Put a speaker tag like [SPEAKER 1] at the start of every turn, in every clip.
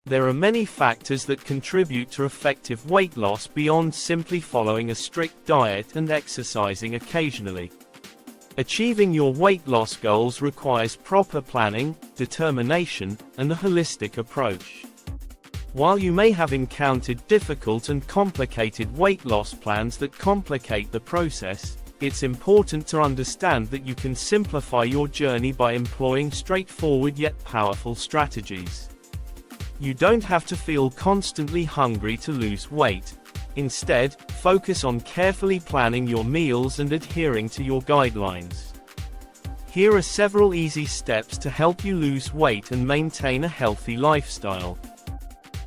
[SPEAKER 1] There are many factors that contribute to effective weight loss beyond simply following a strict diet and exercising occasionally. Achieving your weight loss goals requires proper planning, determination, and a holistic approach. While you may have encountered difficult and complicated weight loss plans that complicate the process, it's important to understand that you can simplify your journey by employing straightforward yet powerful strategies. You don't have to feel constantly hungry to lose weight. Instead, focus on carefully planning your meals and adhering to your guidelines. Here are several easy steps to help you lose weight and maintain a healthy lifestyle.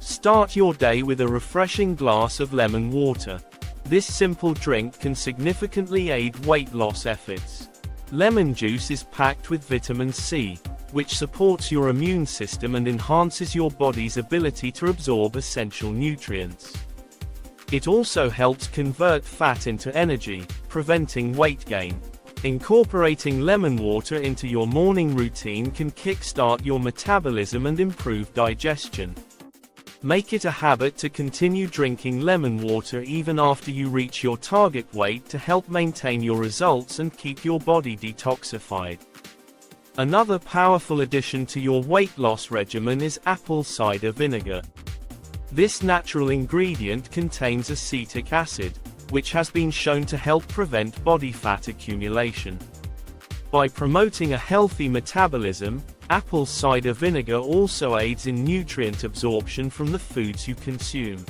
[SPEAKER 1] Start your day with a refreshing glass of lemon water. This simple drink can significantly aid weight loss efforts. Lemon juice is packed with vitamin C, which supports your immune system and enhances your body's ability to absorb essential nutrients. It also helps convert fat into energy, preventing weight gain. Incorporating lemon water into your morning routine can kickstart your metabolism and improve digestion. Make it a habit to continue drinking lemon water even after you reach your target weight to help maintain your results and keep your body detoxified. Another powerful addition to your weight loss regimen is apple cider vinegar. This natural ingredient contains acetic acid, which has been shown to help prevent body fat accumulation. By promoting a healthy metabolism, apple cider vinegar also aids in nutrient absorption from the foods you consume.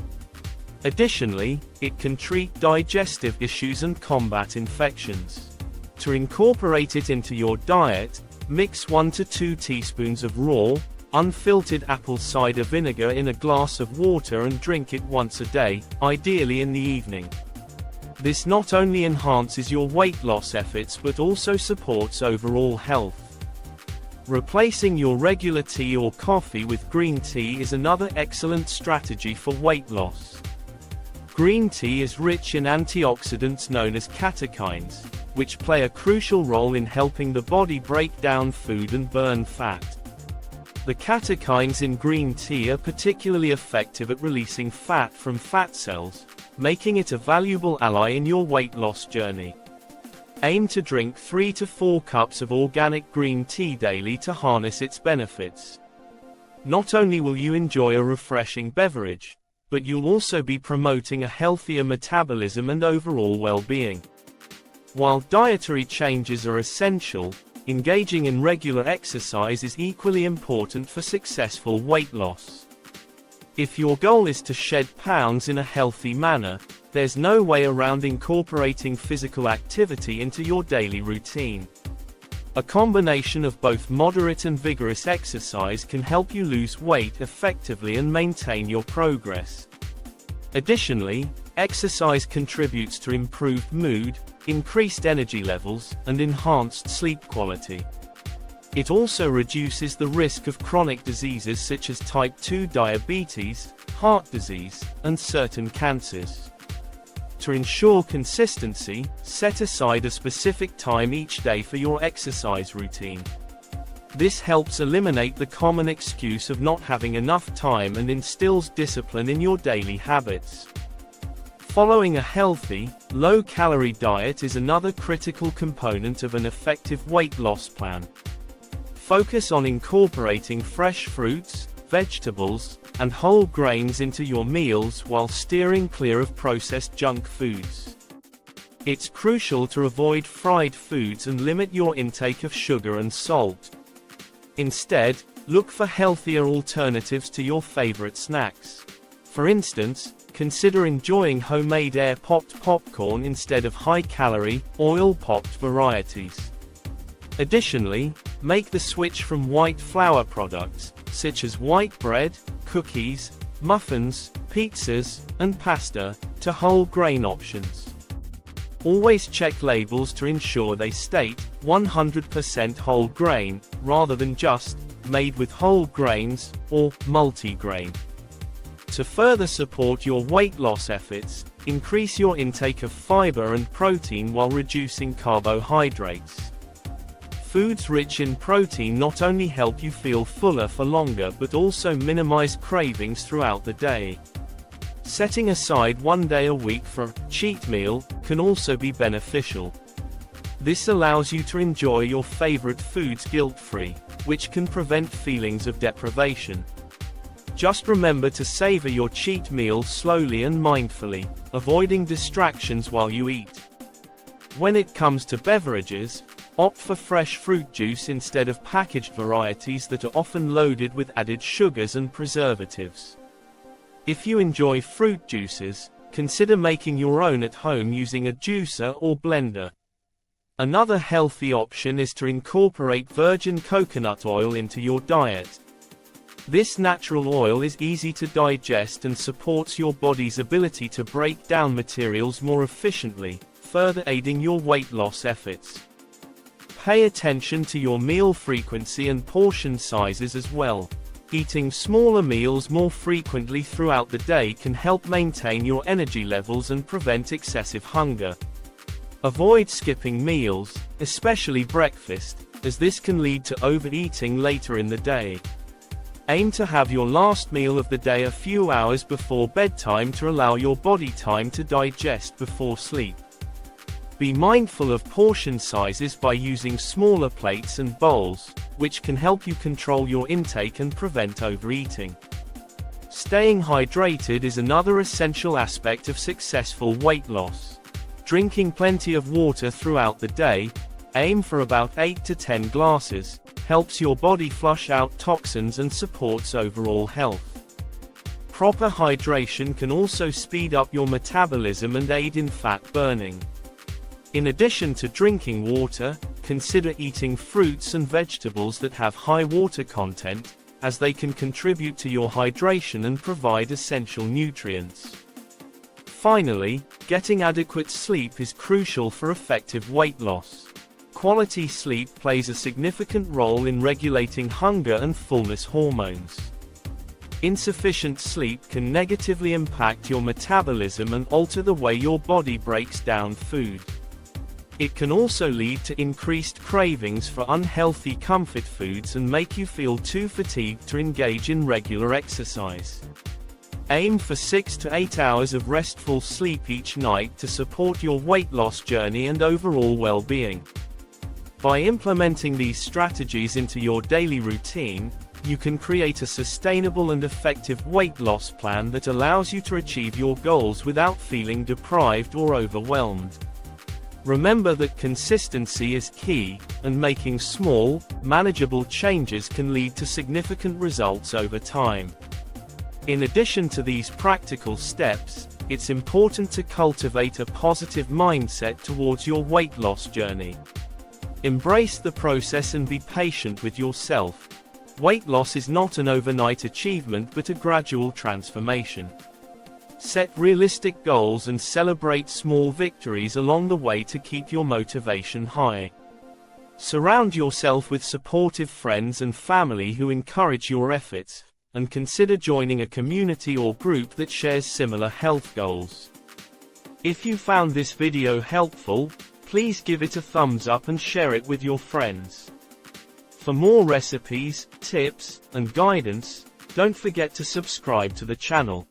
[SPEAKER 1] Additionally, it can treat digestive issues and combat infections. To incorporate it into your diet, mix 1 to 2 teaspoons of raw, unfiltered apple cider vinegar in a glass of water and drink it once a day, ideally in the evening. This not only enhances your weight loss efforts but also supports overall health. Replacing your regular tea or coffee with green tea is another excellent strategy for weight loss. Green tea is rich in antioxidants known as catechins, which play a crucial role in helping the body break down food and burn fat. The catechins in green tea are particularly effective at releasing fat from fat cells, making it a valuable ally in your weight loss journey. Aim to drink 3 to 4 cups of organic green tea daily to harness its benefits. Not only will you enjoy a refreshing beverage, but you'll also be promoting a healthier metabolism and overall well-being. While dietary changes are essential, engaging in regular exercise is equally important for successful weight loss. If your goal is to shed pounds in a healthy manner, there's no way around incorporating physical activity into your daily routine. A combination of both moderate and vigorous exercise can help you lose weight effectively and maintain your progress. Additionally, exercise contributes to improved mood, increased energy levels, and enhanced sleep quality. It also reduces the risk of chronic diseases such as type 2 diabetes, heart disease, and certain cancers. To ensure consistency, set aside a specific time each day for your exercise routine. This helps eliminate the common excuse of not having enough time and instills discipline in your daily habits. Following a healthy, low-calorie diet is another critical component of an effective weight loss plan. Focus on incorporating fresh fruits, vegetables, and whole grains into your meals while steering clear of processed junk foods. It's crucial to avoid fried foods and limit your intake of sugar and salt. Instead, look for healthier alternatives to your favorite snacks. For instance, consider enjoying homemade air-popped popcorn instead of high-calorie, oil-popped varieties. Additionally, make the switch from white flour products, such as white bread, cookies, muffins, pizzas, and pasta, to whole grain options. Always check labels to ensure they state 100% whole grain, rather than just made with whole grains or multi-grain. To further support your weight loss efforts, increase your intake of fiber and protein while reducing carbohydrates. Foods rich in protein not only help you feel fuller for longer but also minimize cravings throughout the day. Setting aside one day a week for a cheat meal can also be beneficial. This allows you to enjoy your favorite foods guilt-free, which can prevent feelings of deprivation. Just remember to savor your cheat meal slowly and mindfully, avoiding distractions while you eat. When it comes to beverages, opt for fresh fruit juice instead of packaged varieties that are often loaded with added sugars and preservatives. If you enjoy fruit juices, consider making your own at home using a juicer or blender. Another healthy option is to incorporate virgin coconut oil into your diet. This natural oil is easy to digest and supports your body's ability to break down materials more efficiently, further aiding your weight loss efforts. Pay attention to your meal frequency and portion sizes as well. Eating smaller meals more frequently throughout the day can help maintain your energy levels and prevent excessive hunger. Avoid skipping meals, especially breakfast, as this can lead to overeating later in the day. Aim to have your last meal of the day a few hours before bedtime to allow your body time to digest before sleep. Be mindful of portion sizes by using smaller plates and bowls, which can help you control your intake and prevent overeating. Staying hydrated is another essential aspect of successful weight loss. Drinking plenty of water throughout the day, aim for about 8 to 10 glasses, helps your body flush out toxins and supports overall health. Proper hydration can also speed up your metabolism and aid in fat burning. In addition to drinking water, consider eating fruits and vegetables that have high water content, as they can contribute to your hydration and provide essential nutrients. Finally, getting adequate sleep is crucial for effective weight loss. Quality sleep plays a significant role in regulating hunger and fullness hormones. Insufficient sleep can negatively impact your metabolism and alter the way your body breaks down food. It can also lead to increased cravings for unhealthy comfort foods and make you feel too fatigued to engage in regular exercise. Aim for 6 to 8 hours of restful sleep each night to support your weight loss journey and overall well-being. By implementing these strategies into your daily routine, you can create a sustainable and effective weight loss plan that allows you to achieve your goals without feeling deprived or overwhelmed. Remember that consistency is key, and making small, manageable changes can lead to significant results over time. In addition to these practical steps, it's important to cultivate a positive mindset towards your weight loss journey. Embrace the process and be patient with yourself. Weight loss is not an overnight achievement but a gradual transformation. Set realistic goals and celebrate small victories along the way to keep your motivation high. Surround yourself with supportive friends and family who encourage your efforts, and consider joining a community or group that shares similar health goals. If you found this video helpful, please give it a thumbs up and share it with your friends. For more recipes, tips, and guidance, don't forget to subscribe to the channel.